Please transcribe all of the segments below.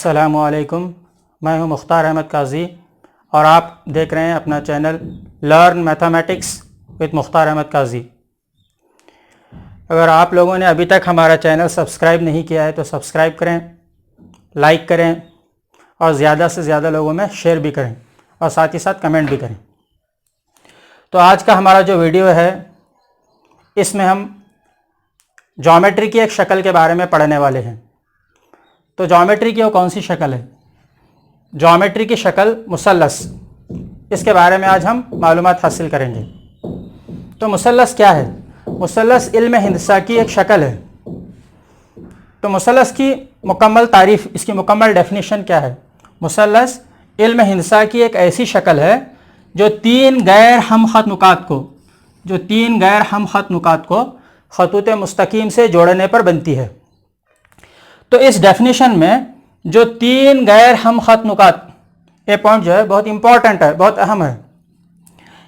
अस्सलामुअलैकुम, मैं हूं मुख्तार अहमद काजी और आप देख रहे हैं अपना channel learn mathematics with Mukhtar Ahmad Kazi. अगर आप लोगों ने अभी तक हमारा चैनल सब्सक्राइब नहीं किया है तो सब्सक्राइब करें, लाइक करें और ज़्यादा से ज़्यादा लोगों में शेयर भी करें और साथ ही साथ कमेंट भी करें। तो आज का हमारा जो वीडियो है इसमें हम ज्योमेट्री की एक शक्ल के बारे में पढ़ने वाले हैं। तो ज्योमेट्री की वो कौन सी शक्ल है? ज्योमेट्री की शक्ल मुसल्लस, इसके बारे में आज हम मालूमात हासिल करेंगे। तो मुसल्लस क्या है? मुसल्लस इल्म हिंसा की एक शक्ल है। तो मुसल्लस की मुकम्मल तारीफ़, इसकी मुकम्मल डेफिनेशन क्या है? मुसल्लस इल्म हिंसा की एक ऐसी शक्ल है जो तीन गैर हमख़त नुकात को खतूत मुस्तकीम से जोड़ने पर बनती है। तो इस डेफिनेशन में जो तीन गैर हमख़त नुकात, ये पॉइंट जो है बहुत इंपॉर्टेंट है, बहुत अहम है।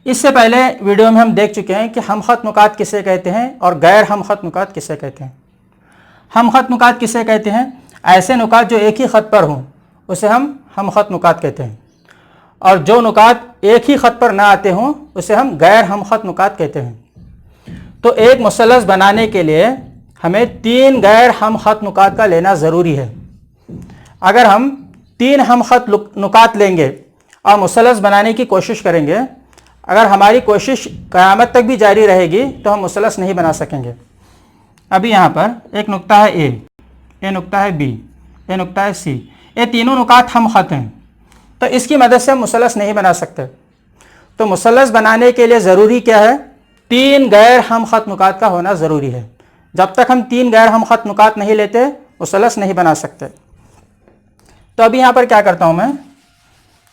इससे पहले वीडियो में हम देख चुके हैं कि हमख़त नुकात किसे कहते हैं और गैर हमख़त नुकात किसे कहते हैं। हमख़त नुकात किसे कहते हैं? ऐसे नुकात जो एक ही ख़त पर हों उसे हम हमख़त नुकात कहते हैं, और जो नुकात एक ही ख़त पर ना आते हों उसे हम गैर हमख़त नुकात कहते हैं। तो एक मुसल्लस बनाने के लिए हमें तीन गैर हमख़त नुकात का लेना ज़रूरी है। अगर हम तीन हमख़त नुकात लेंगे और मुसल्लस बनाने की कोशिश करेंगे, अगर हमारी कोशिश क़यामत तक भी जारी रहेगी तो हम मुसल्लस नहीं बना सकेंगे। अभी यहाँ पर एक नुक्ता है ए, ये नुक्ता है बी, ये नुक्ता है सी, ये तीनों नुकात हमख़त हैं। तो इसकी मदद से हम मुसल्लस नहीं बना सकते। तो मुसल्लस बनाने के लिए ज़रूरी क्या है? तीन गैर हमख़त नुकात का होना ज़रूरी है। जब तक हम तीन गैर हमख़त नुकात नहीं लेते मुसल्लस नहीं बना सकते। तो अभी यहाँ पर क्या करता हूँ, मैं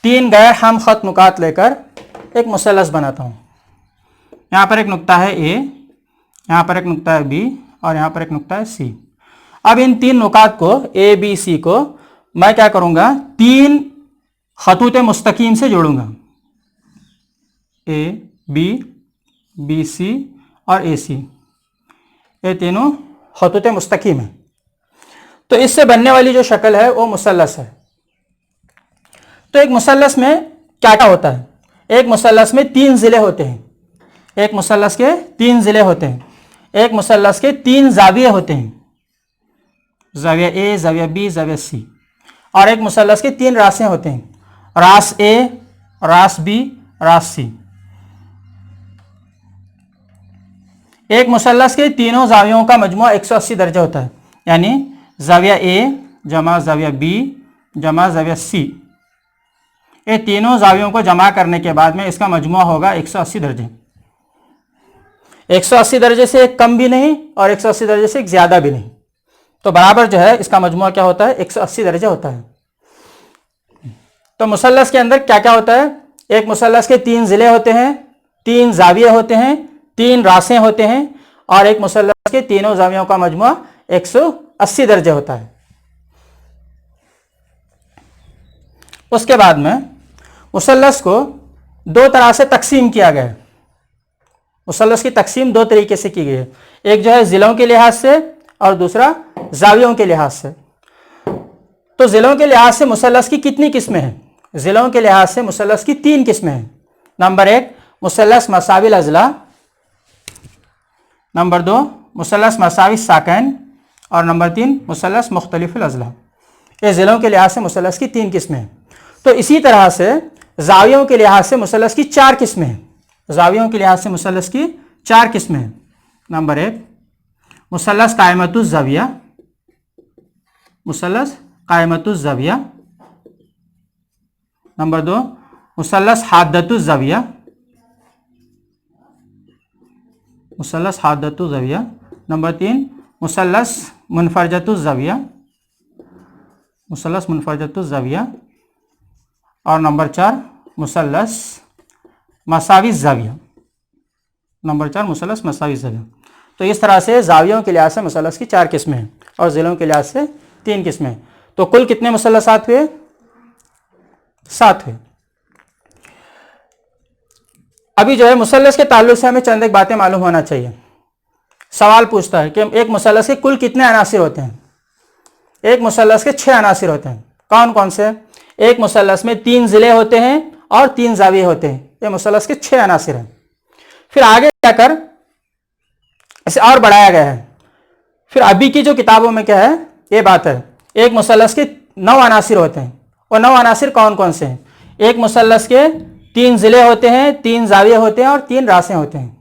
तीन गैर हमख़त नुकात लेकर एक मुसल्लस बनाता हूँ। यहाँ पर एक नुक्ता है ए, यहाँ पर एक नुक्ता है बी और यहाँ पर एक नुक्ता है सी। अब इन तीन नुकात को ए बी सी को मैं क्या करूँगा, तीन खतूत मुस्तकीम से जोड़ूंगा। ए बी, बी सी और ए सी, ये तीनों खतूत मुस्तकीम है। तो इससे बनने वाली जो शक्ल है वो मुसल्लस है। तो एक मुसल्लस में क्या क्या होता है? एक मुसल्लस में तीन ज़िले होते हैं। एक मुसल्लस के तीन ज़िले होते हैं। एक मुसल्लस के तीन ज़ाविये होते हैं, ज़ाविया ए, ज़ाविया बी, ज़ाविया सी। और एक मुसल्लस के तीन रासें होते हैं, रास ए, रास बी, रास सी। एक मुसल्लस के तीनों ज़ावियों का मजमुआ 180 दर्जे होता है, यानी ज़ाविया ए जमा ज़ाविया बी जमा ज़ाविया सी। ये तीनों ज़ावियों को जमा करने के बाद में इसका मजमुआ होगा 180 दर्जे। 180 दर्जे से एक कम भी नहीं और 180 दर्जे से एक ज़्यादा भी नहीं। तो बराबर जो है इसका मजमुआ क्या होता है? 180 दर्जे होता है। तो मुसल्लस के अंदर क्या क्या होता है? एक मुसल्लस के तीन ज़िले होते हैं, तीन ज़ाविये होते हैं, तीन रासें होते हैं और एक मुसल्लस के तीनों ज़ावियों का मजमुआ 180 दर्जे होता है। उसके बाद में मुसल्लस को दो तरह से तकसीम किया गया है। मुसल्लस की तकसीम दो तरीके से की गई है, एक जो है ज़िलों के लिहाज से और दूसरा ज़ावियों के लिहाज से। तो ज़िलों के लिहाज से मुसल्लस की कितनी किस्में हैं? ज़िलों के लिहाज से मुसल्लस की तीन किस्में हैं। नंबर एक, मुसल्लस मसाविल अज़ला। नंबर दो, मुसल्लस मसावी साकैन। और नंबर तीन, मुसल्लस मुख्तलिफुल अज़ला। ये ज़िलों के लिहाज से मुसल्लस की तीन किस्में हैं। तो इसी तरह से ज़ावियों के लिहाज से मुसल्लस की चार किस्में हैं। ज़ावियों के लिहाज से मुसल्लस की चार किस्में हैं। नंबर एक, मुसल्लस कायमतुज़ ज़ाविया, मुसल्लस कायमतुज़ ज़ाविया। नंबर दो, मुसल्लस हादतुज़ ज़ाविया, मुसल्लस हादतुज़ ज़ाविया। नंबर तीन, मुसल्लस मुनफरजतुज़ ज़ाविया, मुसल्लस मुनफरजतुज़ ज़ाविया। और नंबर चार, मुसल्लस मसावी ज़ाविया। नंबर चार, मुसल्लस मसावी ज़ाविया। तो इस तरह से ज़ावियों के लिहाज से मुसल्लस की चार किस्में हैं और ज़िलों के लिहाज से तीन किस्में हैं। तो कुल कितने मुसल्लसात हुए? 7 हुए। अभी जो है मुसल्लस के ताल्लुक से हमें चंद एक बातें मालूम होना चाहिए। सवाल पूछता है कि एक मुसल्लस के कुल कितने अनासिर होते हैं? एक मुसल्लस के 6 अनासिर होते हैं। कौन कौन से? एक मुसल्लस में 3 ज़िले होते हैं और 3 जाविये होते हैं। ये मुसल्लस के 6 अनासिर हैं। फिर आगे जाकर इसे और बढ़ाया गया है। फिर अभी की जो किताबों में क्या है, ये बात है, एक मुसल्लस के 9 अनासिर होते हैं। और 9 अनासिर कौन कौन से हैं? एक मुसल्लस के 3 ज़िले होते हैं, 3 जाविये होते हैं और 3 रासें होते हैं।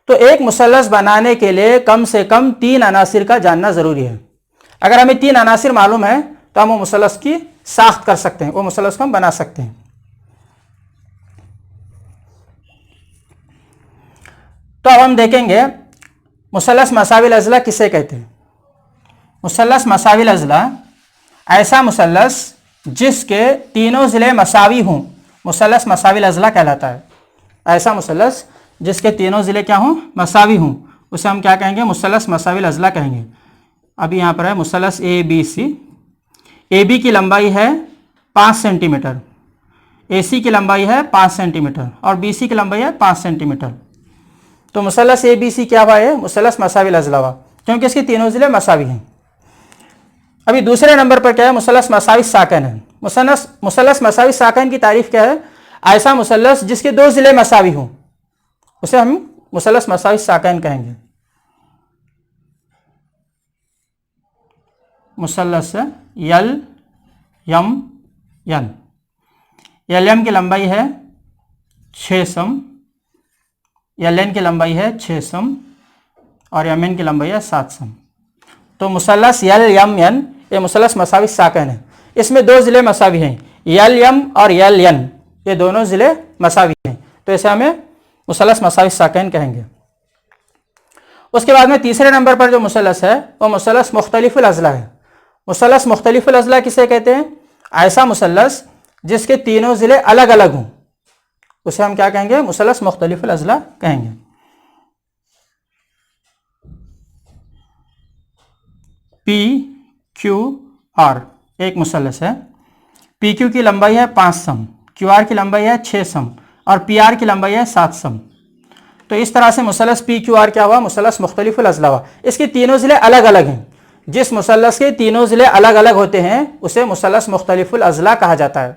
तो एक मुसल्लस बनाने के लिए कम से कम 3 अनासिर का जानना ज़रूरी है। अगर हमें 3 अनासिर मालूम है तो हम वो मुसल्लस की साख्त कर सकते हैं, वो मुसल्लस को हम बना सकते हैं। तो अब हम देखेंगे मुसल्लस मसाविल अज़ला किसे कहते हैं। मुसल्लस मसाविल अज़ला ऐसा मुसल्लस जिसके तीनों ज़िले मसावी हों, मुसल्लस मसाविल अज़ला कहलाता है। ऐसा मुसल्लस जिसके तीनों ज़िले क्या हों, मसावी हों, उसे हम क्या कहेंगे, मुसल्लस मसाविल अज़ला कहेंगे। अभी यहाँ पर है मुसल्लस A B C. A B की लंबाई है 5 सेंटीमीटर, ए सी की लंबाई है 5 सेंटीमीटर और बी सी की लंबाई है 5 सेंटीमीटर। तो मुसल्लस ए बी सी क्या हुआ है, मुसल्लस मसाविल अज़ला हुआ, क्योंकि इसके तीनों ज़िले मसावी हैं। अभी दूसरे नंबर पर क्या है, मुसल्लस मसावी साकन है। मुसल्लस मसावी साकन की तारीफ क्या है, ऐसा मुसल्लस जिसके 2 ज़िले मसावी हों, उसे हम मुसल्लस मसावी साकन कहेंगे। मुसल्लस यल यम यन, यल यम की लंबाई है 6 सम, यल एन की लंबाई है 6 सम और यम एन की लंबाई है 7 सम। तो मुसल्लस यल यम यन ये मुसल्लस मसावी साकन है। इसमें 2 ज़िले मसावी हैं, यल यम और यल यन, ये दोनों ज़िले मसावी हैं, तो इसे हमें मुसल्लस मसावी साकन कहेंगे। उसके बाद में तीसरे नंबर पर जो मुसल्लस है वो मुसल्लस मुख्तलिफुल अज़ला है। मुसल्लस मुख्तलिफुल अज़ला किसे कहते हैं, ऐसा मुसल्लस जिसके तीनों ज़िले अलग अलग हों, उसे हम क्या कहेंगे, मुसल्लस मुख्तलिफुल अज़ला कहेंगे। पी क्यू आर एक मुसल्लस है। पी क्यू की लंबाई है 5 सम, क्यू आर की लंबाई है 6 सम और पी आर की लंबाई है 7 सम। तो इस तरह से मुसल्लस पी क्यू आर क्या हुआ, मुसल्लस मुख्तलिफुल अज़ला हुआ। इसके तीनों ज़िले अलग अलग हैं। जिस मुसल्लस के तीनों ज़िले अलग अलग होते हैं उसे मुसल्लस मुख्तलिफुल अज़ला कहा जाता है।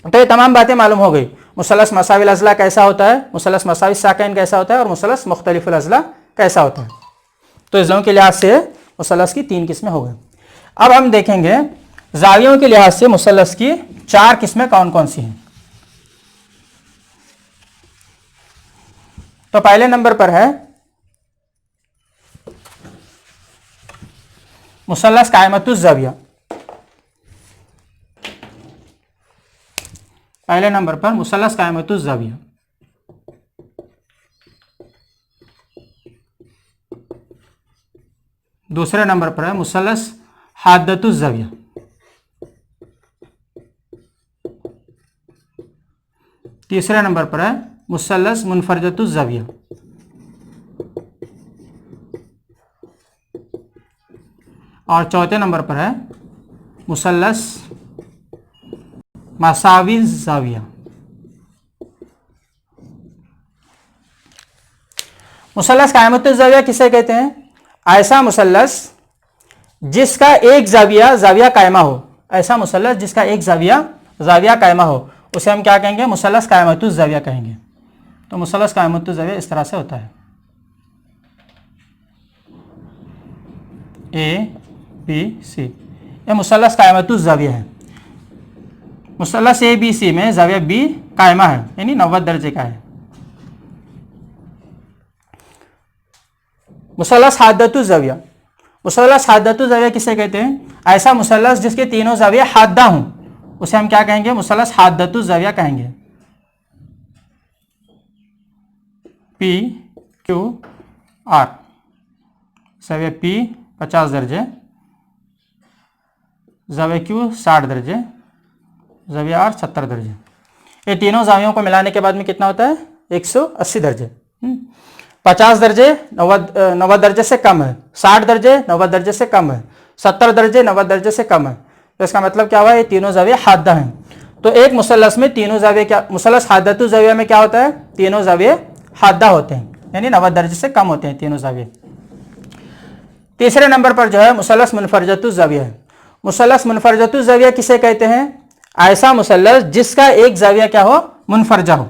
तो ये तमाम बातें मालूम हो गई, मुसल्लस मसाविल अज़ला कैसा होता है, मुसल्लस मसावी साकन कैसा होता है और मुसल्लस मुख्तलिफुल अज़ला कैसा होता है। तो इस के लिहाज से मुसल्लस की 3 किस्में हो गई। अब हम देखेंगे जावियों के लिहाज से मुसल्लस की 4 किस्में कौन कौन सी हैं। तो पहले नंबर पर है मुसल्लस कायमतुज़ ज़ाविया। पहले नंबर पर मुसल्लस कायमतुज़ ज़ाविया। दूसरे नंबर पर है मुसल्लस हादतुज़ ज़ाविया। तीसरे नंबर पर है मुसल्लस मुनफरजतुज़ ज़ाविया। और चौथे नंबर पर है मुसल्लस मसावी ज़ाविया। मुसल्लस कायमतुज़ ज़ाविया किसे कहते हैं, ऐसा मुसल्लस जिसका एक ज़ाविया कायमा हो। ऐसा मुसल्लस जिसका एक ज़ाविया कायमा हो उसे हम क्या कहेंगे, मुसल्लस कायमतुज़ ज़ाविया कहेंगे। तो मुसल्लस कायमतुज़ ज़ाविया इस तरह से होता है, ए बी सी, ये मुसल्लस कायमतुज़ ज़ाविया है। मुसल्लस ए बी सी में ज़ाविया बी कायमा है, यानी 90 दर्जे का है। मुसल्लस हादतुज़ ज़ाविया। मुसल्लस हादतुज़ ज़ाविया किसे कहते हैं, ऐसा मुसल्लस जिसके तीनों ज़ाविया हादा हों उसे हम क्या कहेंगे, मुसल्लस हादतुज़ ज़ाविया कहेंगे। पी क्यू आर, ज़ाविया पी 50 दर्जे, ज़ाविया क्यू 60 दर्जे, ज़ाविया आर 70 दर्जे। ये तीनों ज़ावियों को मिलाने के बाद में कितना होता है, 180 दर्जे। 50 दर्जे 90 दर्जे से कम है, 60 दर्जे 90 दर्जे से कम है, 70 दर्जे 90 दर्जे से कम है। तो इसका मतलब क्या हुआ, ये तीनों ज़ाविया हादा हैं। तो एक मुसल्लस में तीनों ज़ाविया क्या, मुसल्लस हादतुज़ ज़ाविया में क्या होता है, तीनों ज़ाविया हादा होते हैं, यानी 90 दर्जे से कम होते हैं तीनों ज़ाविया। तीसरे नंबर पर जो है मुसल्लस मुनफरजतुज़ ज़ाविया है। मुसल्लस मुनफरजतु ज़ाविया किसे कहते हैं? ऐसा मुसल्लस जिसका एक ज़ाविया क्या हो? मुनफरजा हो।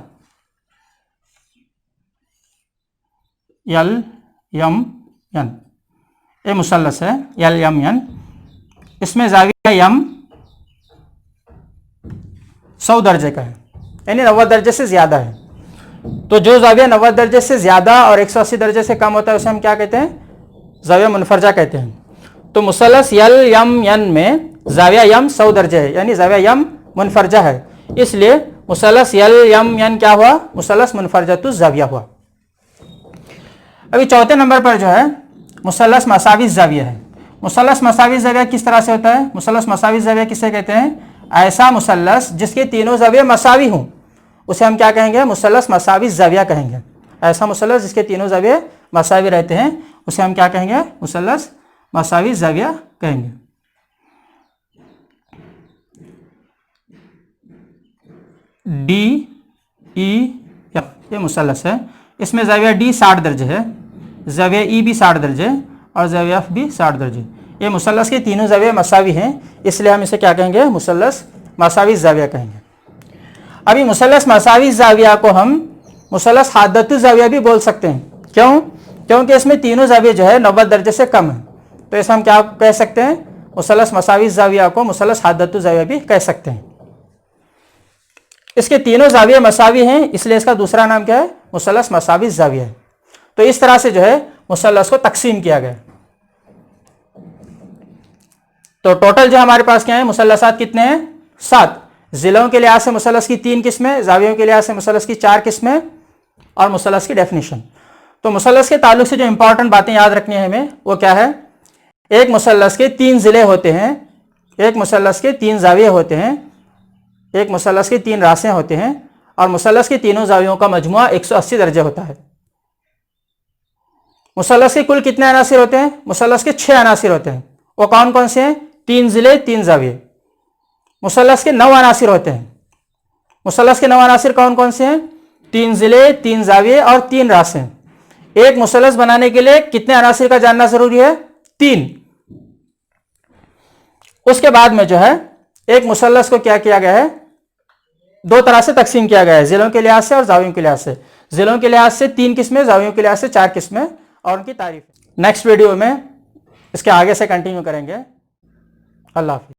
यल यम यन, ये मुसल्लस है यल यम यन, इसमें ज़ाविया यम 100 दर्जे का है, यानी 90 दर्जे से ज्यादा है। तो जो ज़ाविया 90 दर्जे से ज्यादा और 180 दर्जे से कम होता है उसे हम क्या कहते हैं? ज़ाविया मुनफरजा कहते हैं। तो मुसल्लस यल यम यन में ज़ाविया यम 100 दर्जे है, यानी ज़ाविया यम मुनफरजा है, इसलिए मुसल्लस यल यम यन क्या हुआ? मुसल्लस मुनफरजतु ज़ाविया हुआ। अभी चौथे नंबर पर जो है मुसल्लस मसावी ज़ाविया है। मुसल्लस मसावी ज़ाविया किस तरह से होता है? मुसल्लस मसावी ज़ाविया किसे कहते हैं? ऐसा मुसल्लस जिसके तीनों ज़ाविया मसावी हों उसे हम क्या कहेंगे? मुसल्लस मसावी ज़ाविया कहेंगे। ऐसा मुसल्लस जिसके तीनों ज़ाविया मसावी रहते हैं उसे हम क्या कहेंगे? मुसल्लस मसावी ज़ाविया कहेंगे। डी ई एफ ये मुसल्लस है, इसमें ज़ाविया डी 60 दर्जे है, ज़ाविया ई भी 60 दर्जे और ज़ाविया एफ भी 60 दर्जे। ये मुसल्लस के तीनों ज़ाविया मसावी हैं, इसलिए हम इसे क्या कहेंगे? मुसल्लस मसावी ज़ाविया कहेंगे। अभी मुसल्लस मसावी ज़ाविया को हम मुसल्लस हादतु ज़ाविया भी बोल सकते हैं। क्यों? क्योंकि इसमें तीनों ज़ाविया जो है 90 दर्जे से कम है, तो इसे हम क्या कह सकते हैं? मुसल्लस मसावी ज़ाविया को मुसल्लस हादतु ज़ाविया भी कह सकते हैं। इसके तीनों ज़ाविया मसावी हैं, इसलिए इसका दूसरा नाम क्या है? मुसल्लस मसावी ज़ाविया है। तो इस तरह से जो है मुसल्लस को तकसीम किया गया। तो टोटल जो हमारे पास क्या है? मुसल्लसात कितने हैं? 7। जिलों के लिहाज से मुसल्लस की 3 किस्में, ज़ावियों के लिहाज से मुसल्लस की 4 किस्में और मुसल्लस की डेफिनेशन। तो मुसल्लस के ताल्लुक से जो इंपॉर्टेंट बातें याद रखनी है हमें वो क्या है? एक मुसल्लस के 3 ज़िले होते हैं, एक मुसल्लस के 3 ज़ाविये होते हैं, एक मुसल्लस के 3 रासें होते हैं और मुसल्लस के तीनों ज़ावियों का मजमुआ 180 दर्जे होता है। मुसल्लस के कुल कितने अनासिर होते हैं? मुसल्लस के 6 अनासिर होते हैं। वो कौन कौन से हैं? 3 ज़िले 3 ज़ाविये। मुसल्लस के 9 अनासिर होते हैं। मुसल्लस के 9 अनासिर कौन कौन से हैं? 3 ज़िले 3 ज़ाविये और 3 रासें। एक मुसल्लस बनाने के लिए कितने अनासिर का जानना जरूरी है? 3। उसके बाद में जो है एक मुसल्लस को क्या किया गया है? 2 तरह से तकसीम किया गया है, जिलों के लिहाज से और ज़ावियों के लिहाज से। जिलों के लिहाज से 3 किस्में, ज़ावियों के लिहाज से 4 किस्में और उनकी तारीफ। नेक्स्ट वीडियो में इसके आगे से कंटिन्यू करेंगे। अल्लाह हाफ़िज़।